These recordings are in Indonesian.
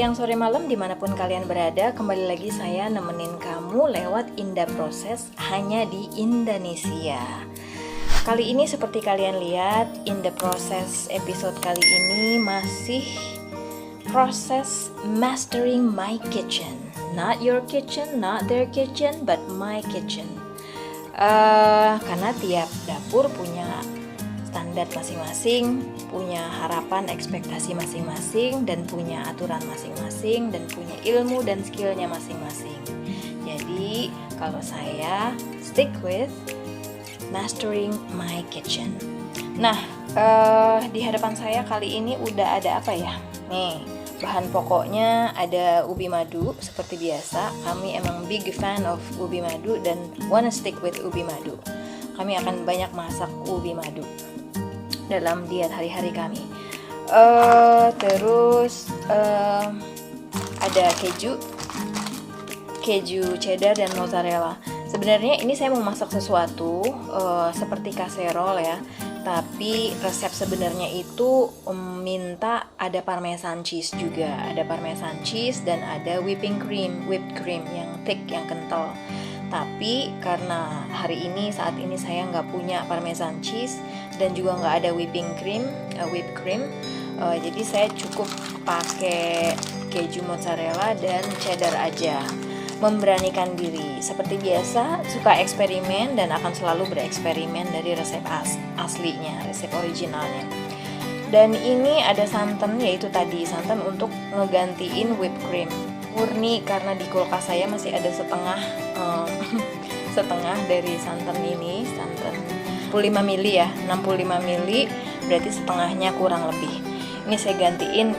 siang, sore, malam, dimanapun kalian berada, kembali lagi saya nemenin kamu lewat Indah Proses hanya di Indonesia. Kali ini seperti kalian lihat, Indah Proses episode kali ini masih proses mastering my kitchen. Not your kitchen, not their kitchen, but my kitchen. Karena tiap dapur punya standar masing-masing, punya harapan, ekspektasi masing-masing, dan punya aturan masing-masing, dan punya ilmu dan skillnya masing-masing. Jadi kalau saya stick with mastering my kitchen. Nah, di hadapan saya kali ini udah ada apa ya? Nih, bahan pokoknya ada ubi madu seperti biasa. Kami emang big fan of ubi madu dan wanna stick with ubi madu. Kami akan banyak masak ubi madu dalam diet hari-hari kami. Terus ada keju cheddar dan mozzarella. Sebenarnya ini saya mau masak sesuatu seperti casserole ya, tapi resep sebenarnya itu minta ada parmesan cheese juga, ada parmesan cheese dan ada whipped cream yang thick, yang kental. Tapi karena saat ini saya nggak punya parmesan cheese dan juga nggak ada whipped cream, jadi saya cukup pakai keju mozzarella dan cheddar aja. Memberanikan diri, seperti biasa suka eksperimen dan akan selalu bereksperimen dari resep aslinya, resep originalnya. Dan ini ada santan, yaitu tadi santan untuk ngegantiin whipped cream murni, karena di kulkas saya masih ada setengah dari santan ini, santan 65 ml ya, 65 ml berarti setengahnya kurang lebih. Ini saya gantiin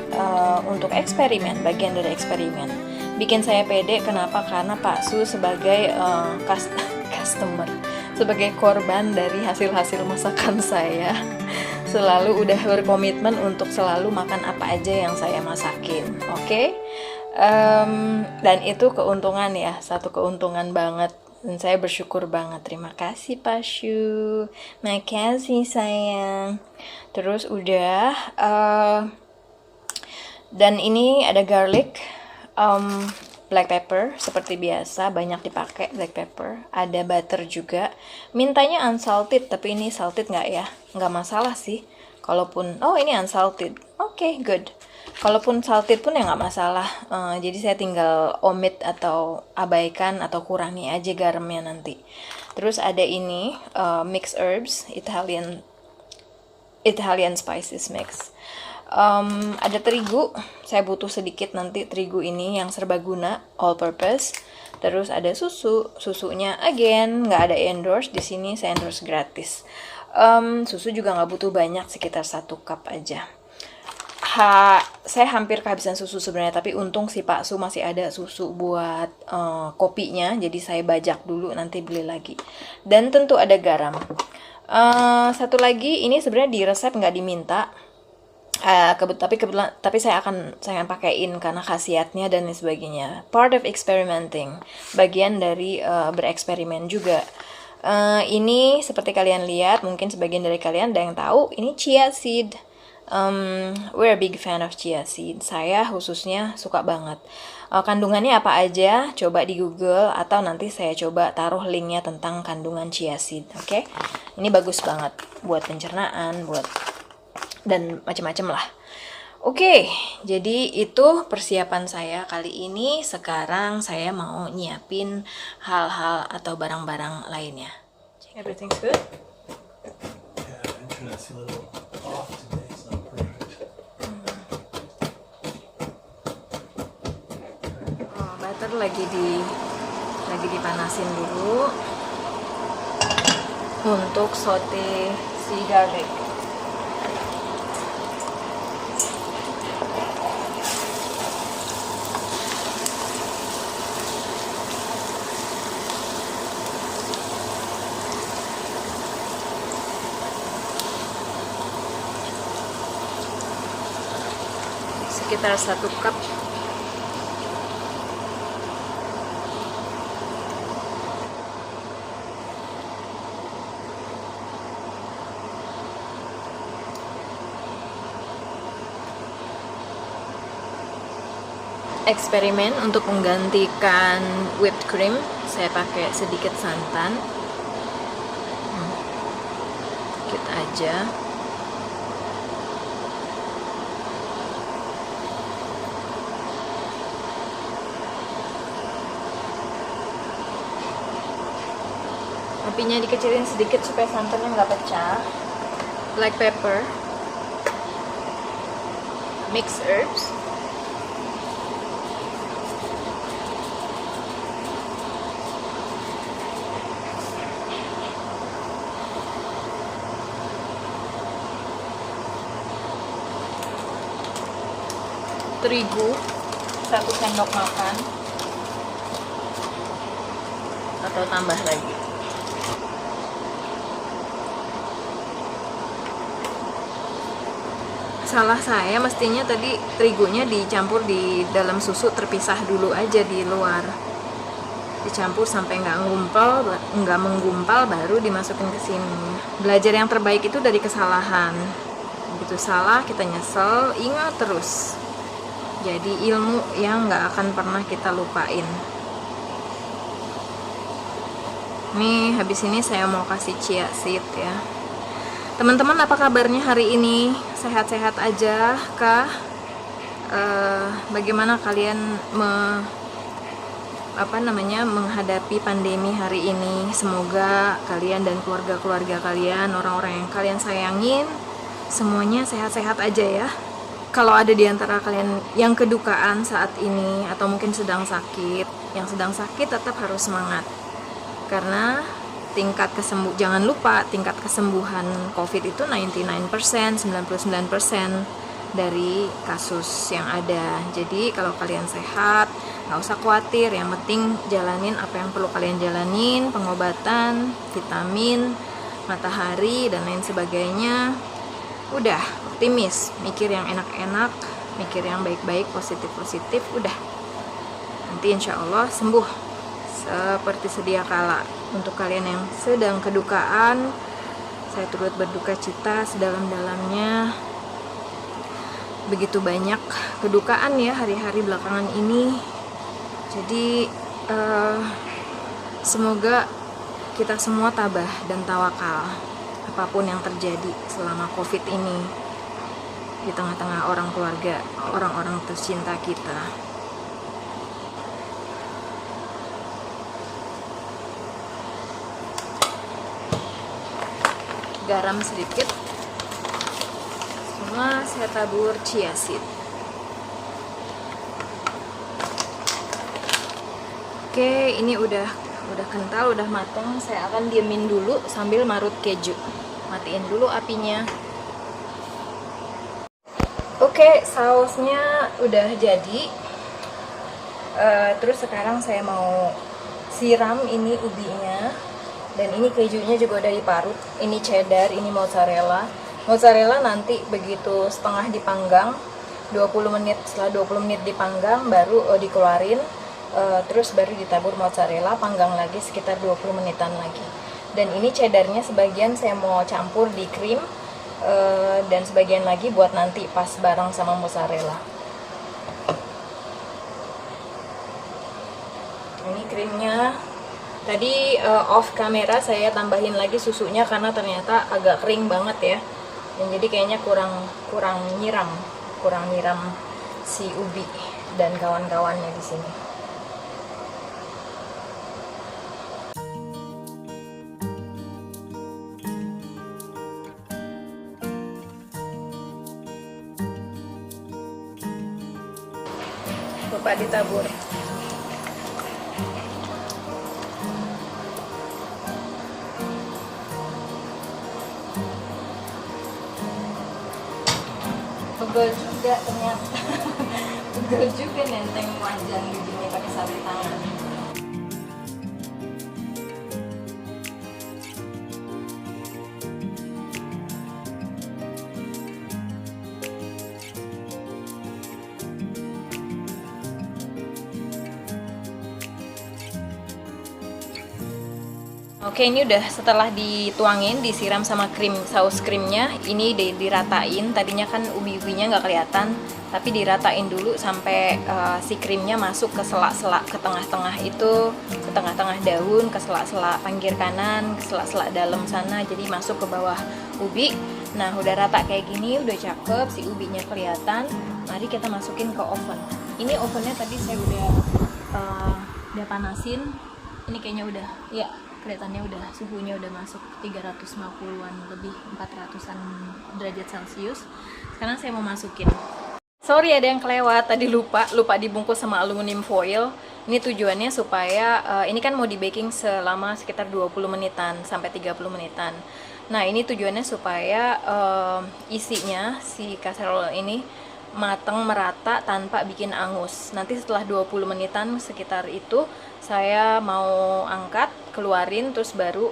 untuk eksperimen, bagian dari eksperimen. Bikin saya pede, kenapa? Karena Pak Su sebagai customer, sebagai korban dari hasil-hasil masakan saya, selalu udah berkomitmen untuk selalu makan apa aja yang saya masakin, oke? Dan itu keuntungan ya, satu keuntungan banget, dan saya bersyukur banget. Terima kasih Pak Shu, makasih sayang. Terus udah, dan ini ada garlic, black pepper seperti biasa, banyak dipakai black pepper. Ada butter juga, mintanya unsalted, tapi ini salted nggak ya? Nggak masalah sih, kalaupun ini unsalted, oke, good. Kalaupun salted pun ya nggak masalah. Jadi saya tinggal omit atau abaikan atau kurangi aja garamnya nanti. Terus ada ini mixed herbs, Italian spices mix. Ada terigu, saya butuh sedikit nanti terigu ini yang serbaguna, all purpose. Terus ada susunya again nggak ada endorse di sini, saya endorse gratis. Susu juga nggak butuh banyak, sekitar 1 cup aja. Saya hampir kehabisan susu sebenarnya, tapi untung si Pak Su masih ada susu buat kopinya, jadi saya bajak dulu, nanti beli lagi. Dan tentu ada garam. Satu lagi, ini sebenarnya di resep nggak diminta, tapi saya akan pakaiin karena khasiatnya dan sebagainya. Part of experimenting, bagian dari bereksperimen juga. Ini seperti kalian lihat, mungkin sebagian dari kalian ada yang tahu, ini chia seed. We're a big fan of chia seed. Saya khususnya suka banget. Kandungannya apa aja? Coba di Google atau nanti saya coba taruh linknya tentang kandungan chia seed. Oke? Ini bagus banget buat pencernaan, dan macam-macam lah. Oke, jadi itu persiapan saya kali ini. Sekarang saya mau nyiapin hal-hal atau barang-barang lainnya. Everything's good? Yeah, internet's a little off today. It's not perfect. Butter lagi dipanasin dulu untuk saute si garlic. Sekitar 1 cup. eksperimen untuk menggantikan whipped cream. Saya pakai sedikit santan, sedikit aja. Apinya dikecilin sedikit supaya santannya nggak pecah. Black pepper, mixed herbs, terigu 1 sendok makan atau tambah lagi. Salah saya, mestinya tadi terigunya dicampur di dalam susu terpisah dulu aja di luar, dicampur sampai nggak menggumpal baru dimasukin ke sini. Belajar yang terbaik itu dari kesalahan. Begitu salah kita nyesel, ingat terus. Jadi ilmu yang nggak akan pernah kita lupain. Nih habis ini saya mau kasih chia seed ya. Teman-teman, apa kabarnya hari ini? Sehat-sehat aja kah? Bagaimana kalian menghadapi pandemi hari ini? Semoga kalian dan keluarga-keluarga kalian, orang-orang yang kalian sayangin, semuanya sehat-sehat aja ya. Kalau ada di antara kalian yang kedukaan saat ini atau mungkin sedang sakit, yang sedang sakit tetap harus semangat. Karena jangan lupa tingkat kesembuhan COVID itu 99%, 99% dari kasus yang ada. Jadi kalau kalian sehat, nggak usah khawatir. Yang penting jalanin apa yang perlu kalian jalanin, pengobatan, vitamin, matahari, dan lain sebagainya. Udah, optimis, mikir yang enak-enak, mikir yang baik-baik, positif-positif, udah. Nanti insya Allah sembuh seperti sedia kala. Untuk kalian yang sedang kedukaan, saya turut berduka cita sedalam-dalamnya. Begitu banyak kedukaan ya hari-hari belakangan ini. Jadi semoga kita semua tabah dan tawakal apapun yang terjadi selama COVID ini di tengah-tengah orang keluarga, orang-orang tercinta kita. Garam sedikit, semua saya tabur chia seed. Oke, ini udah kental, udah matang. Saya akan diemin dulu sambil marut keju. Matiin dulu apinya. Oke, sausnya udah jadi. Terus sekarang saya mau siram ini ubinya. Dan ini kejunya juga udah diparut. Ini cheddar, ini mozzarella. Mozzarella nanti begitu setengah dipanggang, 20 menit, setelah 20 menit dipanggang baru dikeluarin. Terus baru ditabur mozzarella, panggang lagi sekitar 20 menitan lagi. Dan ini cheddarnya sebagian saya mau campur di krim, dan sebagian lagi buat nanti pas bareng sama mozzarella. Ini krimnya. Tadi off kamera saya tambahin lagi susunya karena ternyata agak kering banget ya. Dan jadi kayaknya kurang nyiram si ubi dan kawan-kawannya di sini. Bapak ditabur. Pegel juga ternyata. Pegel juga nenteng wajan begini pakai sapu tangan. Oke, ini udah setelah dituangin, disiram sama saus krimnya, ini diratain. Tadinya kan ubi-ubinya nggak kelihatan, tapi diratain dulu sampai si krimnya masuk ke sela-sela, ke tengah-tengah itu, ke tengah-tengah daun, ke sela-sela pinggir kanan, ke sela-sela dalam sana, jadi masuk ke bawah ubi. Nah, udah rata kayak gini, udah cakep, si ubinya kelihatan. Mari kita masukin ke oven. Ini ovennya tadi saya udah panasin. Ini kayaknya udah, ya kelihatannya udah suhunya udah masuk 350-an lebih, 400-an derajat Celcius. Sekarang saya mau masukin. Sorry ada yang kelewat, tadi lupa dibungkus sama aluminium foil. Ini tujuannya supaya ini kan mau di baking selama sekitar 20 menitan sampai 30 menitan. Nah, ini tujuannya supaya isinya si casserole ini matang merata tanpa bikin angus. Nanti setelah 20 menitan sekitar itu saya mau angkat, keluarin, terus baru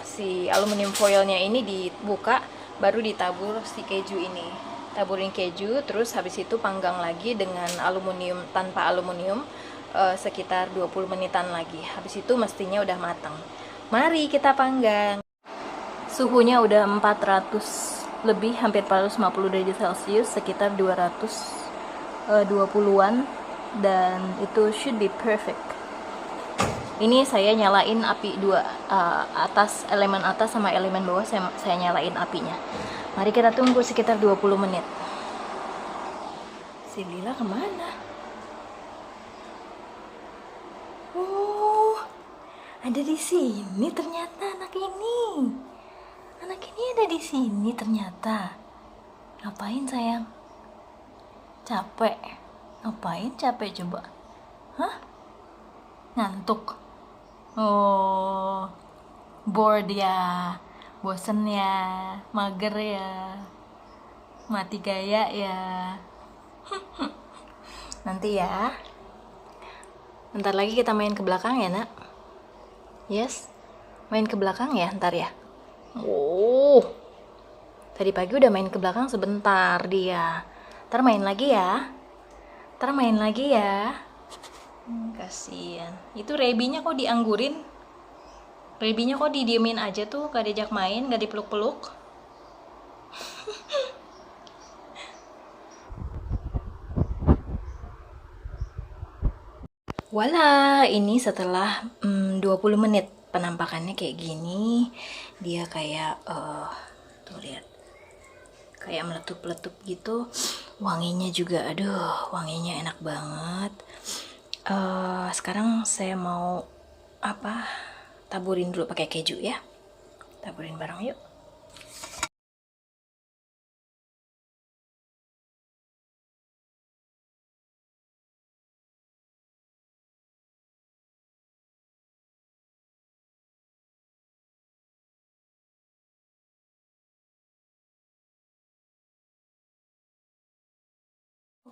si aluminium foilnya ini dibuka, baru ditabur si keju ini. Taburin keju, terus habis itu panggang lagi dengan aluminium, tanpa aluminium, sekitar 20 menitan lagi. Habis itu mestinya udah matang. Mari kita panggang. Suhunya udah 400 lebih, hampir 450 derajat Celcius, sekitar 220-an, dan itu should be perfect. Ini saya nyalain api dua, elemen atas sama elemen bawah saya nyalain apinya. Mari kita tunggu sekitar 20 menit. Si Lila kemana? Oh, ada di sini ternyata anak ini. Anak ini ada di sini ternyata. Ngapain sayang? Capek? Ngapain capek coba? Hah? Ngantuk? Oh, bored ya, bosen ya, mager ya, mati gaya ya. Nanti ya, bentar lagi kita main ke belakang ya nak. Yes, main ke belakang ya ntar ya. Oh, tadi pagi udah main ke belakang sebentar dia. Ntar main lagi ya. Ntar main lagi ya. Kasian. Itu Rebinya kok dianggurin? Rebinya kok didiemin aja tuh, gak diajak main, gak dipeluk-peluk? Wala, ini setelah 20 menit penampakannya kayak gini. Dia kayak tuh lihat, kayak meletup-letup gitu. Wanginya juga, aduh, wanginya enak banget. Sekarang saya mau taburin dulu pakai keju ya. Taburin bareng yuk.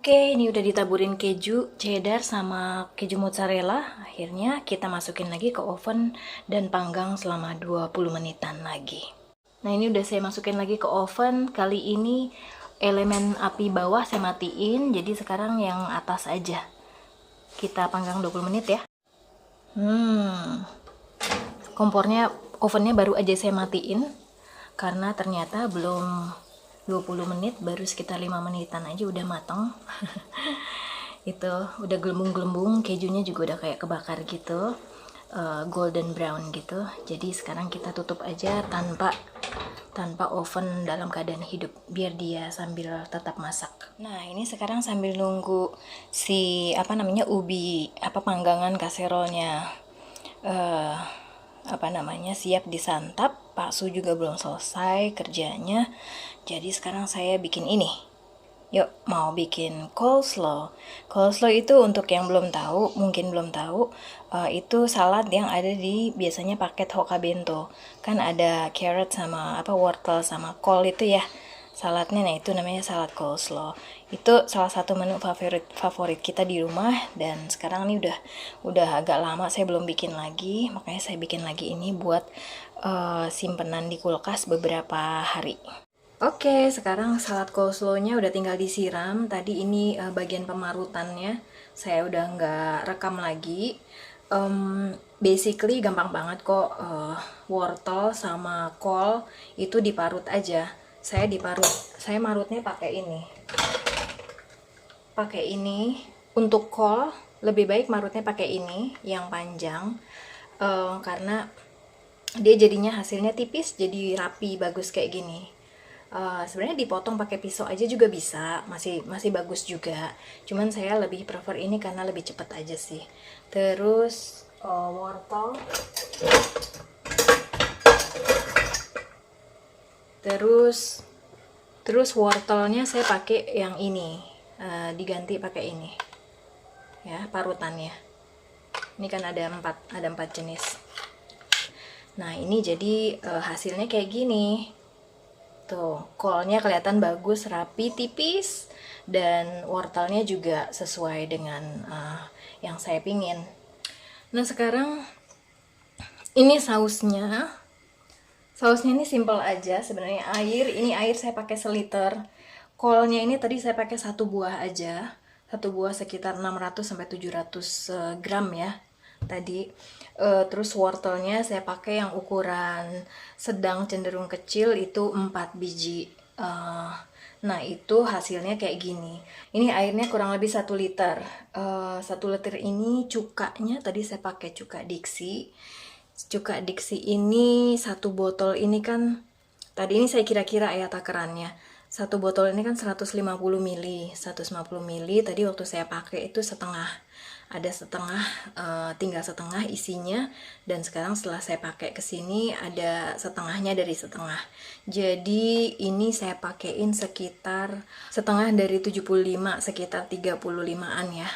Oke, ini udah ditaburin keju cheddar sama keju mozzarella. Akhirnya kita masukin lagi ke oven dan panggang selama 20 menitan lagi. Nah, ini udah saya masukin lagi ke oven. Kali ini elemen api bawah saya matiin, jadi sekarang yang atas aja. Kita panggang 20 menit ya. Kompornya, ovennya baru aja saya matiin karena ternyata belum 20 menit, baru sekitar 5 menitan aja udah matang. Itu udah gelembung-gelembung, kejunya juga udah kayak kebakar gitu, golden brown gitu. Jadi sekarang kita tutup aja tanpa oven dalam keadaan hidup, biar dia sambil tetap masak. Nah, ini sekarang sambil nunggu si ubi panggangan kaserolnya siap disantap. Pak Su juga belum selesai kerjanya, jadi sekarang saya bikin ini. Yuk, mau bikin coleslaw. Coleslaw itu untuk yang belum tahu, mungkin belum tahu, itu salad yang ada di biasanya paket Hoka Bento. Kan ada carrot sama wortel sama kol itu ya. Saladnya, nah itu namanya salad coleslaw. Itu salah satu menu favorit kita di rumah, dan sekarang ini udah agak lama saya belum bikin lagi, makanya saya bikin lagi ini buat simpenan di kulkas beberapa hari. Oke, sekarang salad coleslaw-nya udah tinggal disiram. Tadi ini bagian pemarutannya saya udah nggak rekam lagi. basically gampang banget kok. Wortel sama kol itu diparut aja. Saya marutnya pakai ini. Untuk kol lebih baik marutnya pakai ini yang panjang, karena dia jadinya hasilnya tipis, jadi rapi, bagus kayak gini. Sebenarnya dipotong pakai pisau aja juga bisa, masih bagus juga. Cuman saya lebih prefer ini karena lebih cepet aja sih. Terus wortel, terus wortelnya saya pakai yang ini, diganti pakai ini ya, parutannya. Ini kan ada 4 jenis. Nah ini jadi hasilnya kayak gini tuh. Kolnya kelihatan bagus, rapi, tipis, dan wortelnya juga sesuai dengan yang saya pingin. Nah sekarang ini sausnya ini simple aja sebenarnya. Ini air saya pakai seliter. Kolnya ini tadi saya pakai 1 buah aja, 1 buah sekitar 600 sampai 700 gram ya tadi. Terus wortelnya saya pakai yang ukuran sedang cenderung kecil, itu 4 biji. Nah itu hasilnya kayak gini. Ini airnya kurang lebih 1 liter. 1 liter ini cukanya tadi saya pakai cuka Dixi. Cuka Dixi ini 1 botol ini kan, tadi ini saya kira-kira ya takarannya. 1 botol ini kan 150 ml. 150 ml tadi waktu saya pakai itu setengah. Ada setengah, tinggal setengah isinya, dan sekarang setelah saya pakai ke sini ada setengahnya dari setengah. Jadi ini saya pakein sekitar setengah dari 75, sekitar 35-an ya.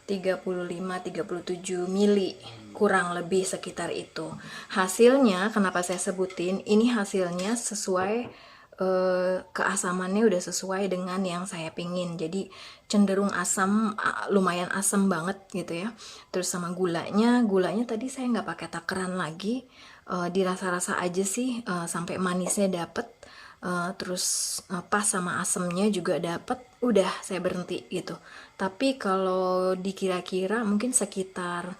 35-37 mili, kurang lebih sekitar itu. Hasilnya kenapa saya sebutin ini, hasilnya sesuai, keasamannya udah sesuai dengan yang saya pingin, jadi cenderung asam, lumayan asam banget gitu ya. Terus sama gulanya tadi saya nggak pakai takaran lagi, dirasa-rasa aja sih, sampai manisnya dapet. Terus pas sama asemnya juga dapet, udah saya berhenti gitu. Tapi kalau dikira-kira mungkin sekitar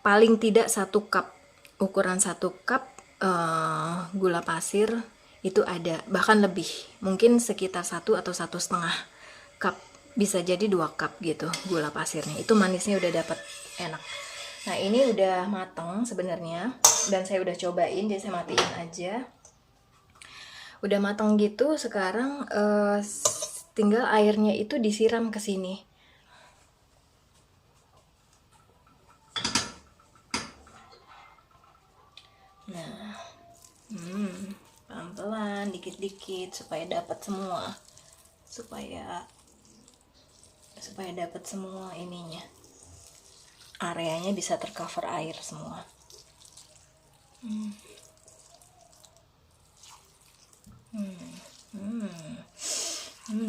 paling tidak 1 cup, ukuran 1 cup gula pasir itu ada, bahkan lebih, mungkin sekitar 1 atau 1,5 cup, bisa jadi 2 cup gitu gula pasirnya. Itu manisnya udah dapet, enak. Nah ini udah mateng sebenarnya, dan saya udah cobain, jadi saya matiin aja. Udah matang gitu. Sekarang tinggal airnya itu disiram ke sini. Nah, pelan-pelan, dikit-dikit supaya dapat semua, supaya dapat semua ininya, areanya bisa tercover air semua.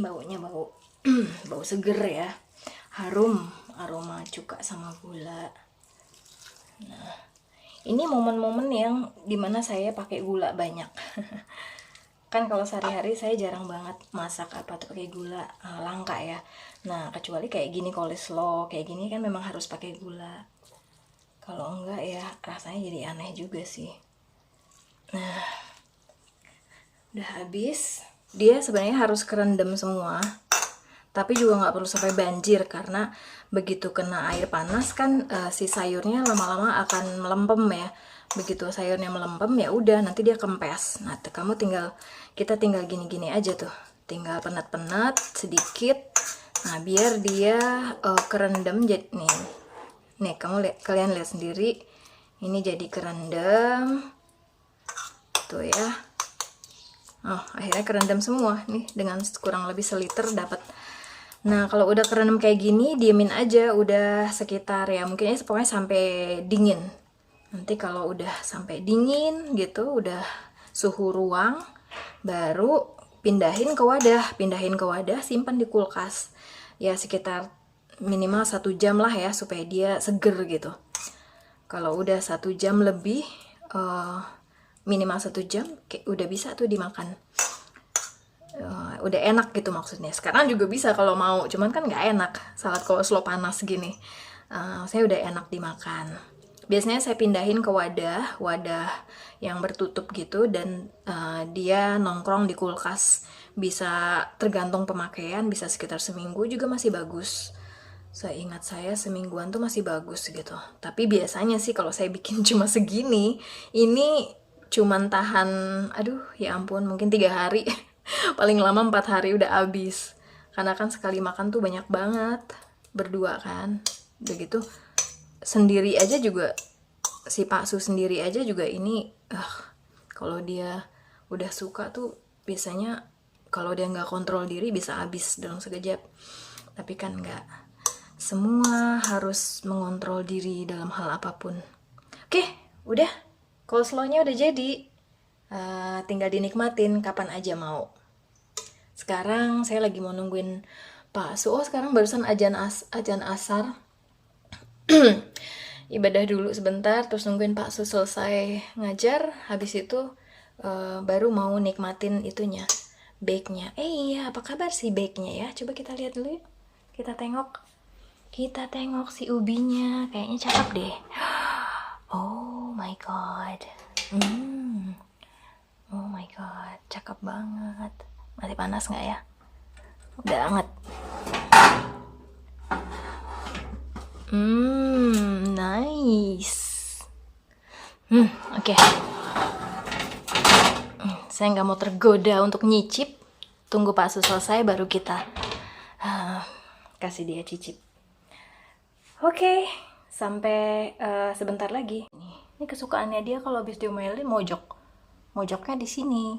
Baunya bau seger ya, harum, aroma cuka sama gula. Nah ini momen-momen yang dimana saya pakai gula banyak. Kan kalau sehari-hari saya jarang banget masak apa tuh pakai gula, langka ya. Nah kecuali kayak gini, coleslaw kayak gini kan memang harus pakai gula. Kalau enggak ya rasanya jadi aneh juga sih. Nah udah habis. Dia sebenarnya harus kerendam semua, tapi juga nggak perlu sampai banjir, karena begitu kena air panas kan si sayurnya lama-lama akan melempem ya. Begitu sayurnya melempem ya udah nanti dia kempes. Nah kita tinggal gini-gini aja tuh, tinggal penat-penat sedikit. Nah biar dia kerendam. Jadi nih kalian lihat sendiri, ini jadi kerendam tuh ya. Akhirnya kerendam semua nih, dengan kurang lebih seliter dapat. Nah kalau udah kerendam kayak gini, diemin aja udah sekitar ya mungkin pokoknya sampai dingin. Nanti kalau udah sampai dingin gitu, udah suhu ruang, baru pindahin ke wadah, simpan di kulkas ya sekitar minimal 1 jam lah ya, supaya dia seger gitu. Kalau udah 1 jam lebih, minimal 1 jam udah bisa tuh dimakan. Udah enak gitu maksudnya. Sekarang juga bisa kalau mau, cuman kan nggak enak salad coleslaw panas gini. Saya udah enak dimakan. Biasanya saya pindahin ke wadah yang bertutup gitu, dan dia nongkrong di kulkas. Bisa tergantung pemakaian, bisa sekitar seminggu juga masih bagus. Seingat saya semingguan tuh masih bagus gitu. Tapi biasanya sih kalau saya bikin cuma segini, ini cuman tahan, aduh ya ampun, mungkin 3 hari. Paling lama 4 hari udah habis. Karena kan sekali makan tuh banyak banget. Berdua kan. Udah gitu sendiri aja juga, si Pak Su sendiri aja juga ini kalau dia udah suka tuh biasanya kalau dia nggak kontrol diri bisa habis dalam sekejap. Tapi kan nggak semua harus mengontrol diri dalam hal apapun. Oke, udah, coleslawnya udah jadi. Tinggal dinikmatin kapan aja mau. Sekarang saya lagi mau nungguin Pak Su. Oh, sekarang barusan ajan asar. Ibadah dulu sebentar, terus nungguin Pak Su selesai ngajar. Habis itu baru mau nikmatin itunya, bake-nya. Iya, apa kabar si bake-nya ya? Coba kita lihat dulu yuk. Kita tengok si ubinya. Kayaknya cakep deh. Oh my god. Oh my god, cakep banget. Masih panas nggak ya? Udah anget. Nice. Oke. Saya nggak mau tergoda untuk nyicip. Tunggu Pak Su selesai baru kita kasih dia cicip. Oke, sampai sebentar lagi. Ini kesukaannya dia kalau habis diomelin mojok. Mojoknya di sini.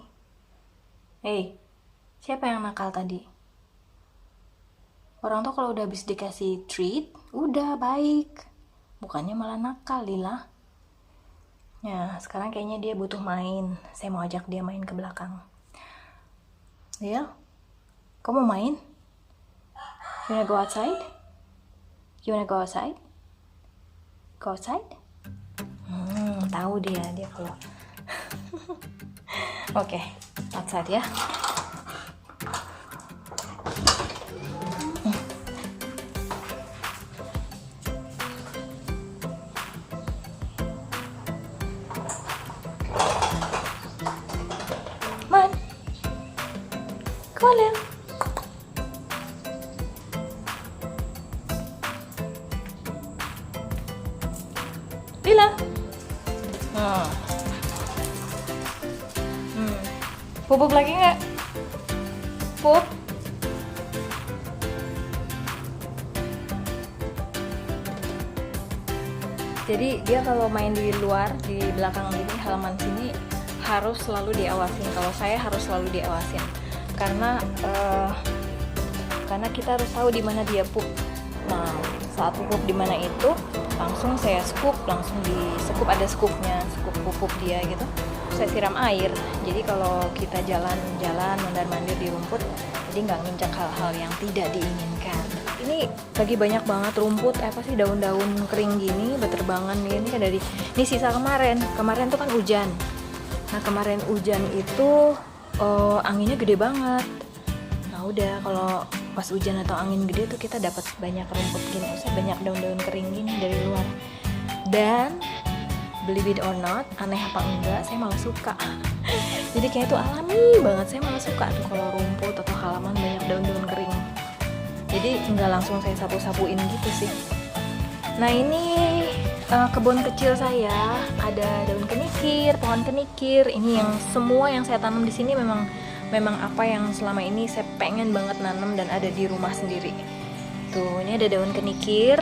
Siapa yang nakal tadi? Orang tuh kalau udah habis dikasih treat, udah baik. Bukannya malah nakal, Lila. Ya, sekarang kayaknya dia butuh main. Saya mau ajak dia main ke belakang. Lil, kamu mau main? You wanna go outside? You wanna go outside? Go outside? Tahu dia kalau. Oke, outside ya. Come on, Lil. Lila. Pupuk lagi nggak? Pup. Jadi dia kalau main di luar, di belakang ini, halaman sini, harus selalu diawasin. Kalau saya harus selalu diawasin. Karena kita harus tahu di mana dia pup. Nah, saat pup di mana itu, langsung saya scoop, langsung di scoop, ada scoopnya, scoop pupuk dia gitu. Saya siram air. Jadi kalau kita jalan-jalan mondar-mandir di rumput, jadi nggak nginjak hal-hal yang tidak diinginkan. Ini lagi banyak banget rumput, apa sih, daun-daun kering gini, beterbangan gini kan dari ini sisa kemarin tuh kan hujan. Nah, kemarin hujan itu anginnya gede banget. Nah udah, kalau pas hujan atau angin gede tuh kita dapat banyak rumput gini, banyak daun-daun kering gini dari luar. Dan believe it or not, aneh apa enggak, saya malah suka. Jadi kayak itu alami banget, saya malah suka tuh kalau rumput atau halaman banyak daun-daun kering. Jadi nggak langsung saya sapu-sapuin gitu sih. Nah ini kebun kecil saya, ada daun kenikir, pohon kenikir. Ini yang semua yang saya tanam di sini memang apa yang selama ini saya pengen banget nanam dan ada di rumah sendiri. Tuh, ini ada daun kenikir.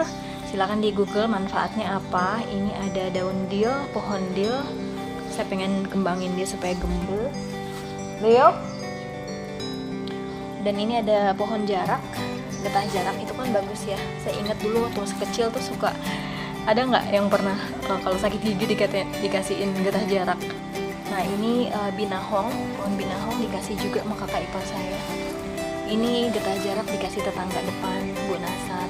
Silakan di Google manfaatnya apa. Ini ada daun dill, pohon dill. Saya pengen kembangin dia supaya gembul. Leo. Dan ini ada pohon jarak. Getah jarak itu kan bagus ya. Saya ingat dulu waktu masih kecil tuh suka, ada nggak yang pernah kalau sakit gigi dikasihin getah jarak. Nah ini binahong, pohon binahong dikasih juga sama kakak ipar saya. Ini getah jarak dikasih tetangga depan, Bu Nasar.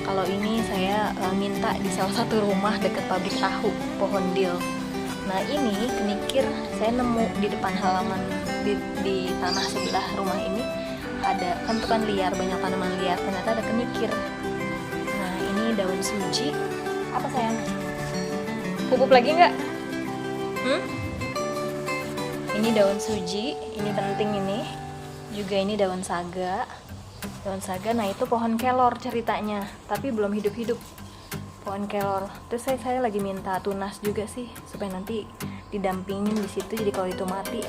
Kalau ini saya minta di salah satu rumah dekat pabrik tahu, pohon dill. Nah ini kenikir saya nemu di depan halaman di tanah sebelah rumah ini. Ada kan tuh kan liar, banyak tanaman liar, ternyata ada kenikir. Nah ini daun suji. Apa sayang? Pupuk lagi nggak? Ini daun suji, ini penting ini. Juga ini daun saga. Daun saga, nah itu pohon kelor ceritanya, tapi belum hidup-hidup. Pohon kelor. Terus saya lagi minta tunas juga sih, supaya nanti didampingin di situ. Jadi kalau itu mati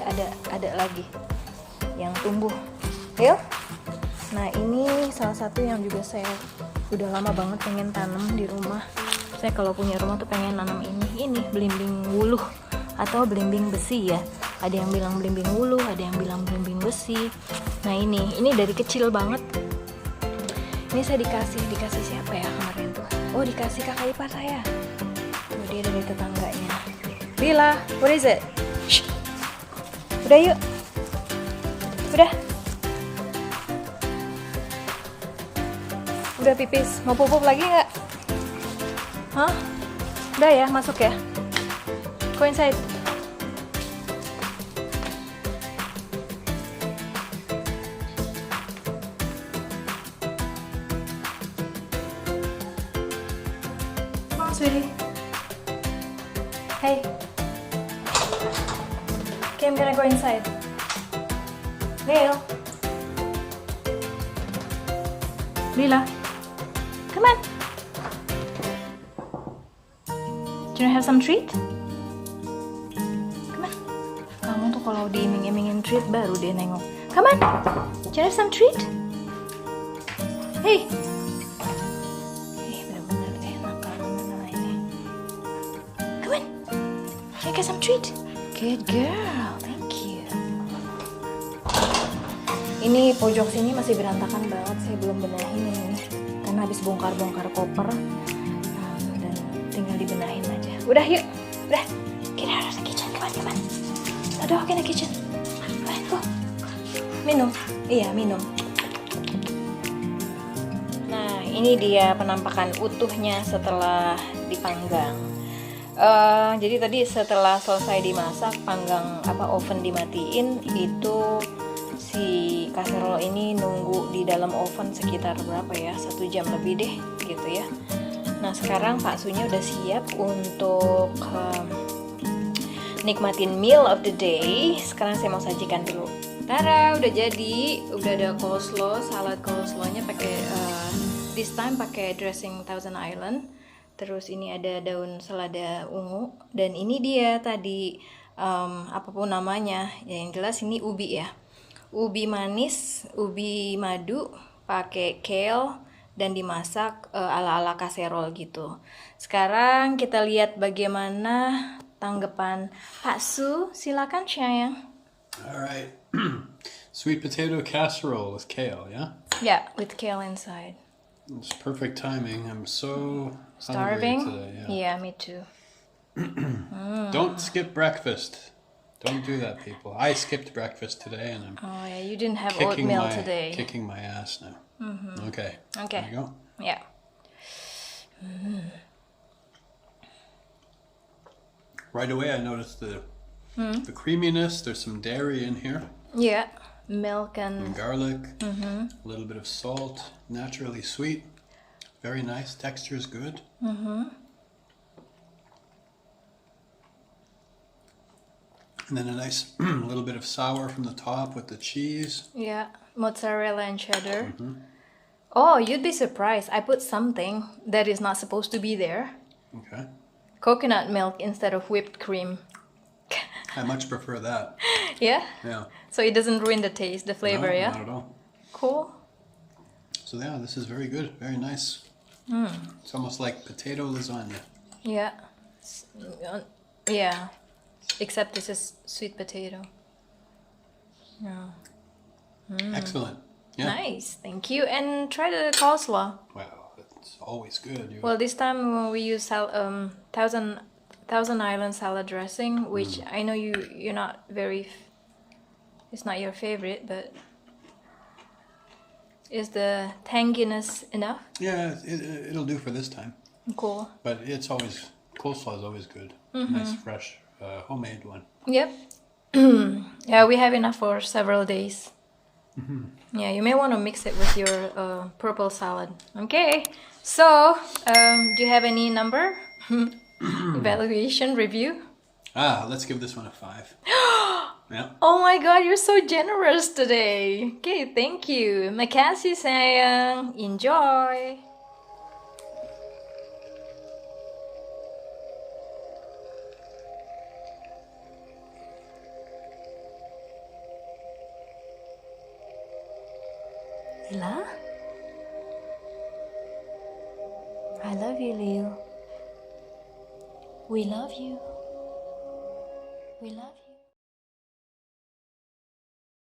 ada lagi yang tumbuh. Ayo. Nah ini salah satu yang juga saya udah lama banget pengen tanam di rumah. Saya kalau punya rumah tuh pengen nanam ini belimbing wuluh atau belimbing besi ya. Ada yang bilang belimbing wuluh, ada yang bilang belimbing besi. Nah ini dari kecil banget. Ini saya dikasih siapa ya kemarin tuh? Oh dikasih kakak ipar saya. Oh dia dari tetangganya. Lila, what is it? Shh. Udah yuk. Udah. Udah pipis. Mau pupuk lagi nggak? Hah? Udah ya, masuk ya. Go inside. Sweetie. Hey. Okay, I'm gonna go inside. Lil. Lila. Come on. Do you have some treat? Come on. Kamu tuh kalau diiming-imingin treat baru dia nengok. Come on. Do you have some treat? Hey. Can I get some treat? Good girl, thank you. Ini pojok sini masih berantakan banget, saya belum benahin ini karena habis bongkar-bongkar koper dan tinggal dibenahin aja. Udah yuk, udah. Get out of the kitchen, come on. Ada walk in the kitchen. Go. Minum, iya minum. Nah ini dia penampakan utuhnya setelah dipanggang. Jadi tadi setelah selesai dimasak, panggang oven dimatiin, itu si kaserol ini nunggu di dalam oven sekitar berapa ya, 1 jam lebih deh gitu ya. Nah sekarang baksonya udah siap untuk nikmatin meal of the day. Sekarang saya mau sajikan dulu. Tara, udah jadi, udah ada coleslaw, salad coleslawnya pakai this time pakai dressing Thousand Island. Terus ini ada daun selada ungu, dan ini dia tadi apapun namanya, yang jelas ini ubi ya, ubi manis, ubi madu, pakai kale dan dimasak ala-ala kaserol gitu. Sekarang kita lihat bagaimana tanggapan Pak Su. Silakan sayang. Alright. Sweet potato casserole with kale, yeah? Yeah, with kale inside. It's perfect timing. I'm so Starving? hungry today. Yeah, me too. Don't skip breakfast. Don't do that, people. I skipped breakfast today, and I'm Oh yeah, you didn't have oatmeal today. kicking my ass now. Okay. Okay. There you go. Yeah. Right away, I noticed the creaminess. There's some dairy in here, Yeah. Milk and and garlic, a little bit of salt, naturally sweet. Very nice. Texture is good. And then a nice little bit of sour from the top with the cheese. yeah, mozzarella and cheddar. Oh, you'd be surprised. I put something that is not supposed to be there. Okay. Coconut milk instead of whipped cream. I much prefer that. Yeah? Yeah. So it doesn't ruin the taste, the flavor, No, yeah? not at all. Cool. So yeah, this is very good. Very nice. It's almost like potato lasagna. Yeah. Yeah. Except this is sweet potato. Yeah. Excellent. Yeah. Nice. Thank you. And try the coleslaw. Well, it's always good. Well, this time we use Thousand Island salad dressing, which I know you're not very. It's not your favorite, but is the tanginess enough? Yeah, it'll do for this time. Cool. But it's always, coleslaw is always good. Nice, fresh, homemade one. Yep. Yeah, we have enough for several days. Yeah, you may want to mix it with your purple salad. Okay. So, do you have any number? Evaluation review. Let's give this one a 5. Yeah. Oh my god, you're so generous today. Okay, thank you. Makasih sayang. Enjoy. Lila? I love you, Leo. We love you. We love you.